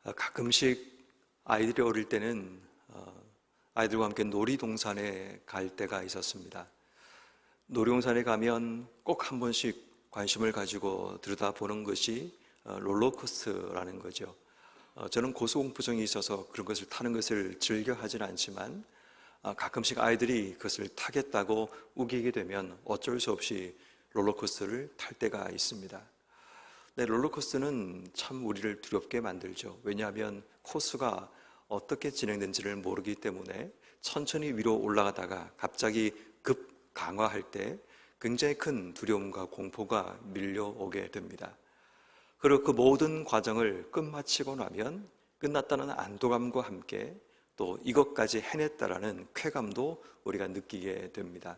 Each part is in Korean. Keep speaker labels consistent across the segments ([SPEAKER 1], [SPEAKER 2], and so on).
[SPEAKER 1] 가끔씩 아이들이 어릴 때는 아이들과 함께 놀이동산에 갈 때가 있었습니다. 놀이동산에 가면 꼭 한 번씩 관심을 가지고 들여다보는 것이 롤러코스터라는 거죠. 저는 고소공포증이 있어서 그런 것을 타는 것을 즐겨 하진 않지만 가끔씩 아이들이 그것을 타겠다고 우기게 되면 어쩔 수 없이 롤러코스터를 탈 때가 있습니다. 네, 롤러코스터는 참 우리를 두렵게 만들죠. 왜냐하면 코스가 어떻게 진행된지를 모르기 때문에 천천히 위로 올라가다가 갑자기 급 강화할 때 굉장히 큰 두려움과 공포가 밀려오게 됩니다. 그리고 그 모든 과정을 끝마치고 나면 끝났다는 안도감과 함께 또 이것까지 해냈다라는 쾌감도 우리가 느끼게 됩니다.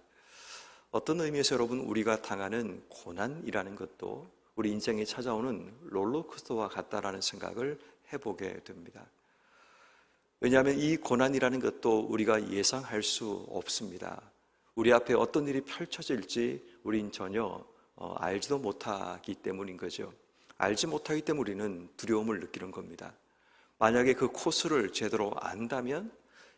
[SPEAKER 1] 어떤 의미에서 여러분, 우리가 당하는 고난이라는 것도 우리 인생에 찾아오는 롤러코스터와 같다라는 생각을 해보게 됩니다. 왜냐하면 이 고난이라는 것도 우리가 예상할 수 없습니다. 우리 앞에 어떤 일이 펼쳐질지 우린 전혀 알지도 못하기 때문인 거죠. 알지 못하기 때문에 우리는 두려움을 느끼는 겁니다. 만약에 그 코스를 제대로 안다면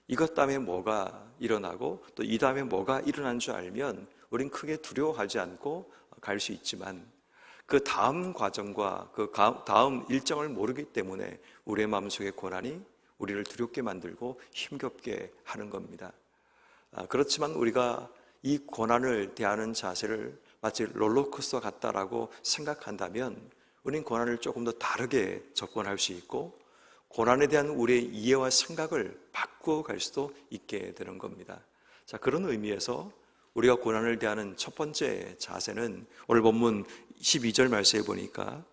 [SPEAKER 1] 이것 다음에 뭐가 일어나고 또 이 다음에 뭐가 일어난 줄 알면 우린 크게 두려워하지 않고 갈 수 있지만 그 다음 과정과 그 다음 일정을 모르기 때문에 우리의 마음속의 고난이 우리를 두렵게 만들고 힘겹게 하는 겁니다. 그렇지만 우리가 이 고난을 대하는 자세를 마치 롤러코스터 같다라고 생각한다면 우리는 고난을 조금 더 다르게 접근할 수 있고 고난에 대한 우리의 이해와 생각을 바꾸어 갈 수도 있게 되는 겁니다. 자, 그런 의미에서 우리가 고난을 대하는 첫 번째 자세는 오늘 본문 12절 말씀에 보니까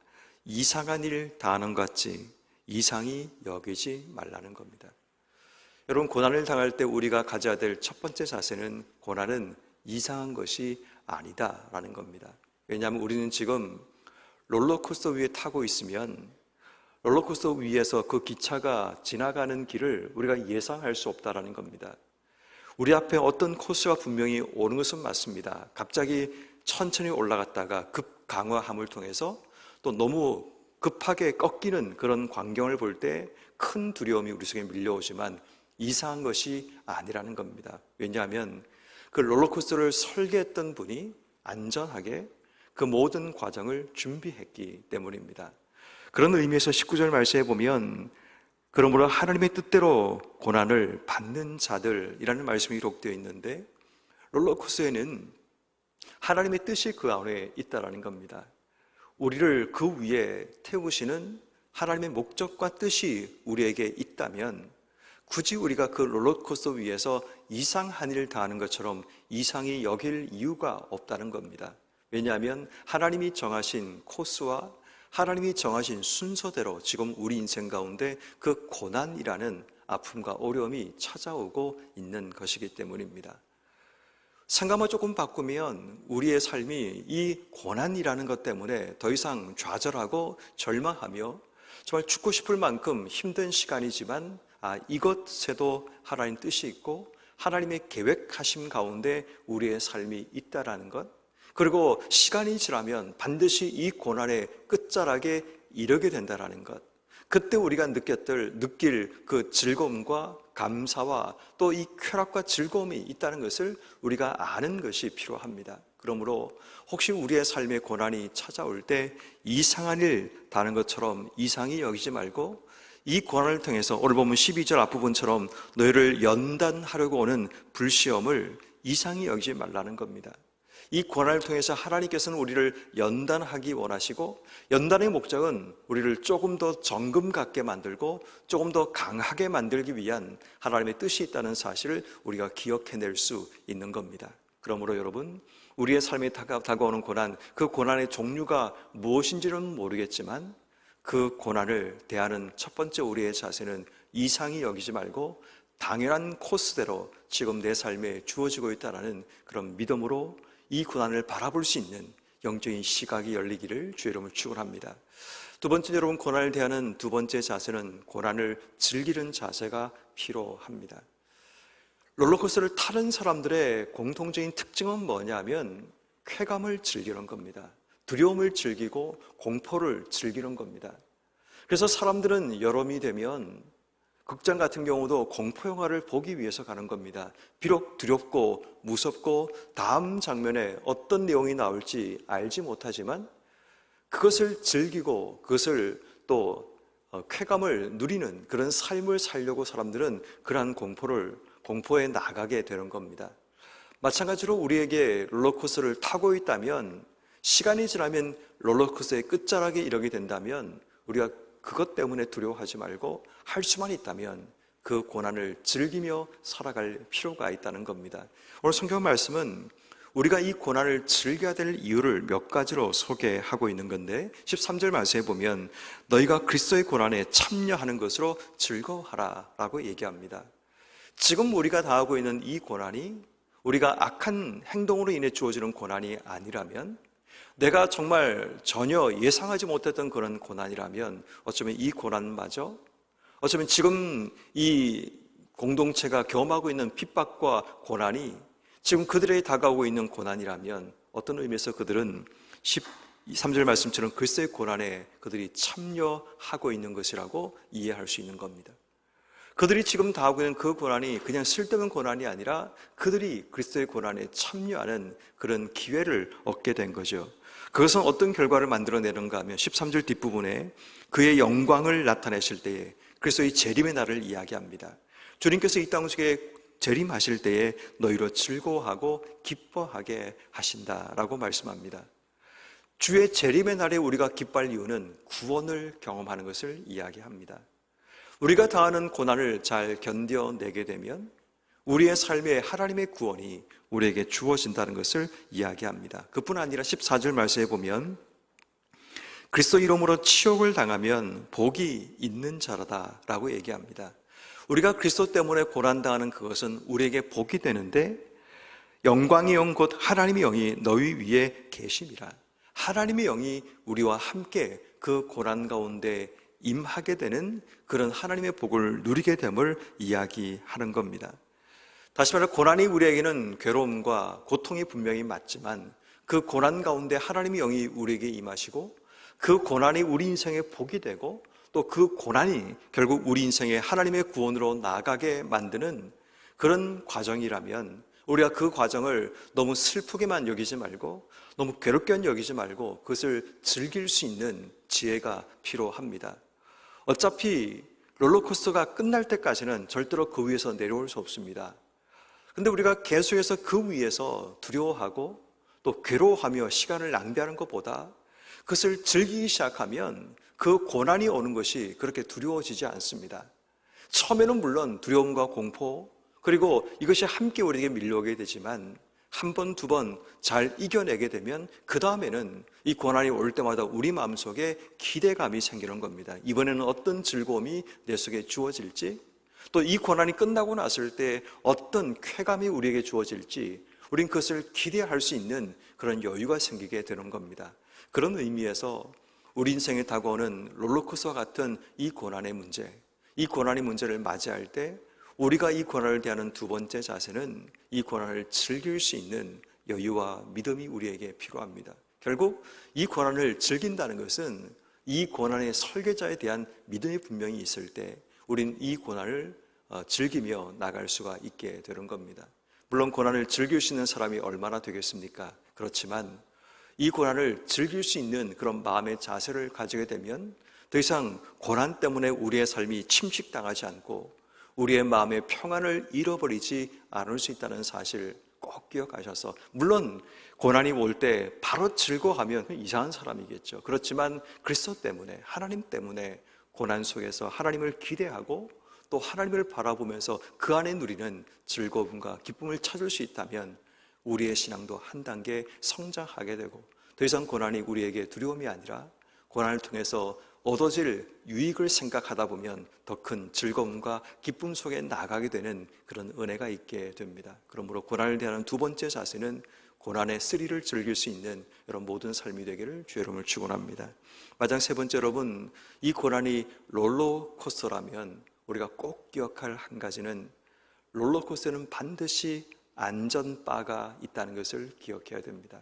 [SPEAKER 1] 이상한 일 당하는 것 같이 이상히 여기지 말라는 겁니다. 여러분, 고난을 당할 때 우리가 가져야 될 첫 번째 자세는 고난은 이상한 것이 아니다라는 겁니다. 왜냐하면 우리는 지금 롤러코스터 위에 타고 있으면 롤러코스터 위에서 그 기차가 지나가는 길을 우리가 예상할 수 없다라는 겁니다. 우리 앞에 어떤 코스가 분명히 오는 것은 맞습니다. 갑자기 천천히 올라갔다가 급 강화함을 통해서 또 너무 급하게 꺾이는 그런 광경을 볼 때 큰 두려움이 우리 속에 밀려오지만 이상한 것이 아니라는 겁니다. 왜냐하면 그 롤러코스터를 설계했던 분이 안전하게 그 모든 과정을 준비했기 때문입니다. 그런 의미에서 19절 말씀에 보면 그러므로 하나님의 뜻대로 고난을 받는 자들이라는 말씀이 기록되어 있는데 롤러코스터에는 하나님의 뜻이 그 안에 있다라는 겁니다. 우리를 그 위에 태우시는 하나님의 목적과 뜻이 우리에게 있다면 굳이 우리가 그 롤러코스터 위에서 이상한 일을 당하는 것처럼 이상히 여길 이유가 없다는 겁니다. 왜냐하면 하나님이 정하신 코스와 하나님이 정하신 순서대로 지금 우리 인생 가운데 그 고난이라는 아픔과 어려움이 찾아오고 있는 것이기 때문입니다. 생각만 조금 바꾸면 우리의 삶이 이 고난이라는 것 때문에 더 이상 좌절하고 절망하며 정말 죽고 싶을 만큼 힘든 시간이지만 이것에도 하나님 뜻이 있고 하나님의 계획하심 가운데 우리의 삶이 있다라는 것, 그리고 시간이 지나면 반드시 이 고난의 끝자락에 이르게 된다라는 것, 그때 우리가 느낄 그 즐거움과 감사와 또 이 쾌락과 즐거움이 있다는 것을 우리가 아는 것이 필요합니다. 그러므로 혹시 우리의 삶의 고난이 찾아올 때 이상한 일 다는 것처럼 이상히 여기지 말고 이 고난을 통해서 오늘 보면 12절 앞부분처럼 너희를 연단하려고 오는 불시험을 이상히 여기지 말라는 겁니다. 이 고난을 통해서 하나님께서는 우리를 연단하기 원하시고 연단의 목적은 우리를 조금 더 정금 같게 만들고 조금 더 강하게 만들기 위한 하나님의 뜻이 있다는 사실을 우리가 기억해낼 수 있는 겁니다. 그러므로 여러분, 우리의 삶에 다가오는 고난, 그 고난의 종류가 무엇인지는 모르겠지만 그 고난을 대하는 첫 번째 우리의 자세는 이상히 여기지 말고 당연한 코스대로 지금 내 삶에 주어지고 있다는 그런 믿음으로 이 고난을 바라볼 수 있는 영적인 시각이 열리기를 주의 이름으로 축원합니다. 두 번째, 여러분, 고난을 대하는 두 번째 자세는 고난을 즐기는 자세가 필요합니다. 롤러코스터를 타는 사람들의 공통적인 특징은 뭐냐면 쾌감을 즐기는 겁니다. 두려움을 즐기고 공포를 즐기는 겁니다. 그래서 사람들은 여름이 되면 극장 같은 경우도 공포영화를 보기 위해서 가는 겁니다. 비록 두렵고 무섭고 다음 장면에 어떤 내용이 나올지 알지 못하지만 그것을 즐기고 그것을 또 쾌감을 누리는 그런 삶을 살려고 사람들은 그러한 공포에 나가게 되는 겁니다. 마찬가지로 우리에게 롤러코스터를 타고 있다면 시간이 지나면 롤러코스터의 끝자락에 이르게 된다면 우리가 그것 때문에 두려워하지 말고 할 수만 있다면 그 고난을 즐기며 살아갈 필요가 있다는 겁니다. 오늘 성경 말씀은 우리가 이 고난을 즐겨야 될 이유를 몇 가지로 소개하고 있는 건데 13절 말씀에 보면 너희가 그리스도의 고난에 참여하는 것으로 즐거워하라 라고 얘기합니다. 지금 우리가 당하고 있는 이 고난이 우리가 악한 행동으로 인해 주어지는 고난이 아니라면, 내가 정말 전혀 예상하지 못했던 그런 고난이라면 어쩌면 이 고난마저, 어쩌면 지금 이 공동체가 경험하고 있는 핍박과 고난이 지금 그들에게 다가오고 있는 고난이라면 어떤 의미에서 그들은 13절 말씀처럼 그리스도의 고난에 그들이 참여하고 있는 것이라고 이해할 수 있는 겁니다. 그들이 지금 당하고 있는 그 고난이 그냥 쓸데없는 고난이 아니라 그들이 그리스도의 고난에 참여하는 그런 기회를 얻게 된 거죠. 그것은 어떤 결과를 만들어내는가 하면 13절 뒷부분에 그의 영광을 나타내실 때에 그리스도의 재림의 날을 이야기합니다. 주님께서 이 땅 속에 재림하실 때에 너희로 즐거워하고 기뻐하게 하신다라고 말씀합니다. 주의 재림의 날에 우리가 기뻐할 이유는 구원을 경험하는 것을 이야기합니다. 우리가 당하는 고난을 잘 견뎌내게 되면 우리의 삶에 하나님의 구원이 우리에게 주어진다는 것을 이야기합니다. 그뿐 아니라 14절 말씀에 보면 그리스도 이름으로 치욕을 당하면 복이 있는 자라다라고 얘기합니다. 우리가 그리스도 때문에 고난당하는 그것은 우리에게 복이 되는데 영광의 영 곧 하나님의 영이 너희 위에 계심이라. 하나님의 영이 우리와 함께 그 고난 가운데 임하게 되는 그런 하나님의 복을 누리게 됨을 이야기하는 겁니다. 다시 말해 고난이 우리에게는 괴로움과 고통이 분명히 맞지만 그 고난 가운데 하나님의 영이 우리에게 임하시고 그 고난이 우리 인생의 복이 되고 또 그 고난이 결국 우리 인생의 하나님의 구원으로 나아가게 만드는 그런 과정이라면 우리가 그 과정을 너무 슬프게만 여기지 말고 너무 괴롭게만 여기지 말고 그것을 즐길 수 있는 지혜가 필요합니다. 어차피 롤러코스터가 끝날 때까지는 절대로 그 위에서 내려올 수 없습니다. 근데 우리가 계속해서 그 위에서 두려워하고 또 괴로워하며 시간을 낭비하는 것보다 그것을 즐기기 시작하면 그 고난이 오는 것이 그렇게 두려워지지 않습니다. 처음에는 물론 두려움과 공포 그리고 이것이 함께 우리에게 밀려오게 되지만 한 번, 두 번 잘 이겨내게 되면 그 다음에는 이 고난이 올 때마다 우리 마음속에 기대감이 생기는 겁니다. 이번에는 어떤 즐거움이 내 속에 주어질지 또 이 고난이 끝나고 났을 때 어떤 쾌감이 우리에게 주어질지 우린 그것을 기대할 수 있는 그런 여유가 생기게 되는 겁니다. 그런 의미에서 우리 인생에 다가오는 롤러코스터와 같은 이 고난의 문제, 이 고난의 문제를 맞이할 때 우리가 이 고난을 대하는 두 번째 자세는 이 고난을 즐길 수 있는 여유와 믿음이 우리에게 필요합니다. 결국 이 고난을 즐긴다는 것은 이 고난의 설계자에 대한 믿음이 분명히 있을 때 우린 이 고난을 즐기며 나갈 수가 있게 되는 겁니다. 물론 고난을 즐길 수 있는 사람이 얼마나 되겠습니까? 그렇지만 이 고난을 즐길 수 있는 그런 마음의 자세를 가지게 되면 더 이상 고난 때문에 우리의 삶이 침식당하지 않고 우리의 마음의 평안을 잃어버리지 않을 수 있다는 사실 꼭 기억하셔서, 물론 고난이 올 때 바로 즐거워하면 이상한 사람이겠죠. 그렇지만 그리스도 때문에, 하나님 때문에 고난 속에서 하나님을 기대하고 또 하나님을 바라보면서 그 안에 누리는 즐거움과 기쁨을 찾을 수 있다면 우리의 신앙도 한 단계 성장하게 되고 더 이상 고난이 우리에게 두려움이 아니라 고난을 통해서 얻어질 유익을 생각하다 보면 더 큰 즐거움과 기쁨 속에 나가게 되는 그런 은혜가 있게 됩니다. 그러므로 고난을 대하는 두 번째 자세는 고난의 스릴을 즐길 수 있는 이런 모든 삶이 되기를 주의 이름으로 축원합니다. 마지막 세 번째, 여러분, 이 고난이 롤러코스터라면 우리가 꼭 기억할 한 가지는 롤러코스터는 반드시 안전바가 있다는 것을 기억해야 됩니다.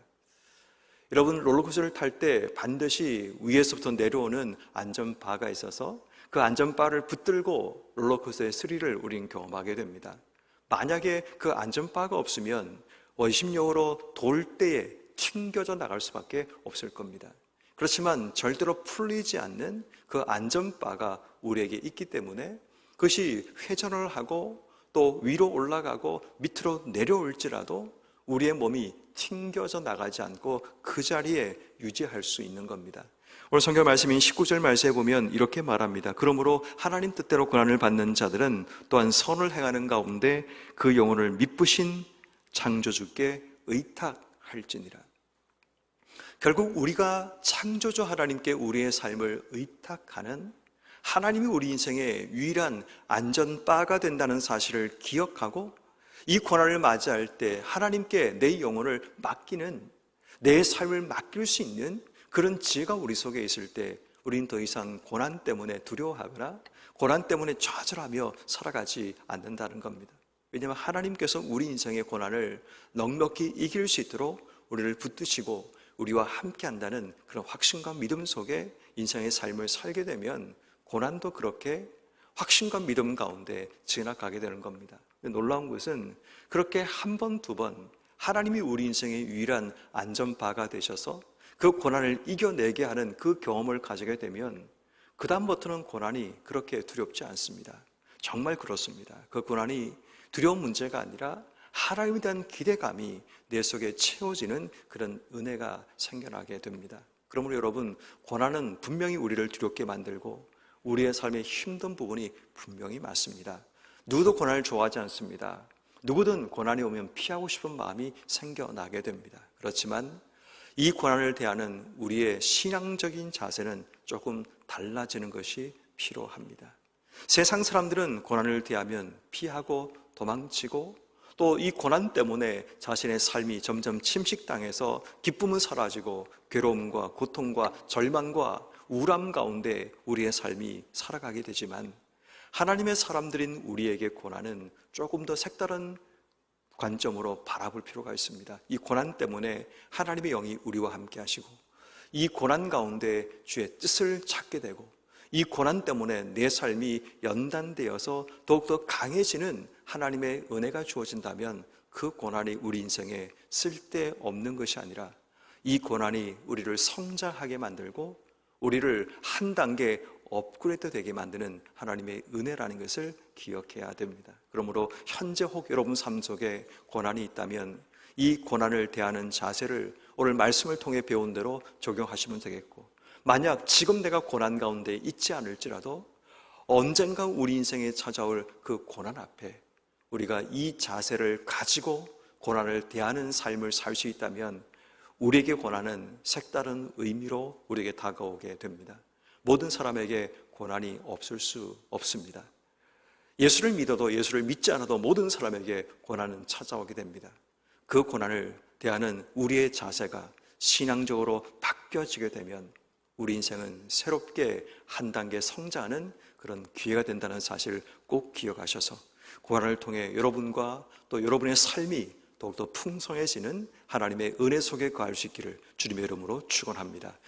[SPEAKER 1] 여러분, 롤러코스터를 탈 때 반드시 위에서부터 내려오는 안전바가 있어서 그 안전바를 붙들고 롤러코스터의 스릴을 우리는 경험하게 됩니다. 만약에 그 안전바가 없으면 원심력으로 돌 때에 튕겨져 나갈 수밖에 없을 겁니다. 그렇지만 절대로 풀리지 않는 그 안전바가 우리에게 있기 때문에 그것이 회전을 하고 또 위로 올라가고 밑으로 내려올지라도 우리의 몸이 튕겨져 나가지 않고 그 자리에 유지할 수 있는 겁니다. 오늘 성경 말씀인 19절 말씀에 보면 이렇게 말합니다. 그러므로 하나님 뜻대로 고난을 받는 자들은 또한 선을 행하는 가운데 그 영혼을 미쁘신 창조주께 의탁할지니라. 결국 우리가 창조주 하나님께 우리의 삶을 의탁하는 하나님이 우리 인생의 유일한 안전바가 된다는 사실을 기억하고 이 고난을 맞이할 때 하나님께 내 영혼을 맡기는, 내 삶을 맡길 수 있는 그런 지혜가 우리 속에 있을 때 우리는 더 이상 고난 때문에 두려워하거나 고난 때문에 좌절하며 살아가지 않는다는 겁니다. 왜냐하면 하나님께서 우리 인생의 고난을 넉넉히 이길 수 있도록 우리를 붙드시고 우리와 함께 한다는 그런 확신과 믿음 속에 인생의 삶을 살게 되면 고난도 그렇게 확신과 믿음 가운데 지나가게 되는 겁니다. 놀라운 것은 그렇게 한 번, 두 번 하나님이 우리 인생의 유일한 안전바가 되셔서 그 고난을 이겨내게 하는 그 경험을 가지게 되면 그 다음부터는 고난이 그렇게 두렵지 않습니다. 정말 그렇습니다. 그 고난이 두려운 문제가 아니라 하나님에 대한 기대감이 내 속에 채워지는 그런 은혜가 생겨나게 됩니다. 그러므로 여러분, 고난은 분명히 우리를 두렵게 만들고 우리의 삶의 힘든 부분이 분명히 많습니다. 누구도 고난을 좋아하지 않습니다. 누구든 고난이 오면 피하고 싶은 마음이 생겨나게 됩니다. 그렇지만 이 고난을 대하는 우리의 신앙적인 자세는 조금 달라지는 것이 필요합니다. 세상 사람들은 고난을 대하면 피하고 도망치고 또 이 고난 때문에 자신의 삶이 점점 침식당해서 기쁨은 사라지고 괴로움과 고통과 절망과 우울함 가운데 우리의 삶이 살아가게 되지만 하나님의 사람들인 우리에게 고난은 조금 더 색다른 관점으로 바라볼 필요가 있습니다. 이 고난 때문에 하나님의 영이 우리와 함께 하시고 이 고난 가운데 주의 뜻을 찾게 되고 이 고난 때문에 내 삶이 연단되어서 더욱더 강해지는 하나님의 은혜가 주어진다면 그 고난이 우리 인생에 쓸데없는 것이 아니라 이 고난이 우리를 성장하게 만들고 우리를 한 단계 업그레이드 되게 만드는 하나님의 은혜라는 것을 기억해야 됩니다. 그러므로 현재 혹 여러분 삶 속에 고난이 있다면 이 고난을 대하는 자세를 오늘 말씀을 통해 배운 대로 적용하시면 되겠고, 만약 지금 내가 고난 가운데 있지 않을지라도 언젠가 우리 인생에 찾아올 그 고난 앞에 우리가 이 자세를 가지고 고난을 대하는 삶을 살 수 있다면 우리에게 고난은 색다른 의미로 우리에게 다가오게 됩니다. 모든 사람에게 고난이 없을 수 없습니다. 예수를 믿어도 예수를 믿지 않아도 모든 사람에게 고난은 찾아오게 됩니다. 그 고난을 대하는 우리의 자세가 신앙적으로 바뀌어지게 되면 우리 인생은 새롭게 한 단계 성장하는 그런 기회가 된다는 사실을 꼭 기억하셔서 고난을 통해 여러분과 또 여러분의 삶이 더욱더 풍성해지는 하나님의 은혜 속에 거할 수 있기를 주님의 이름으로 축원합니다.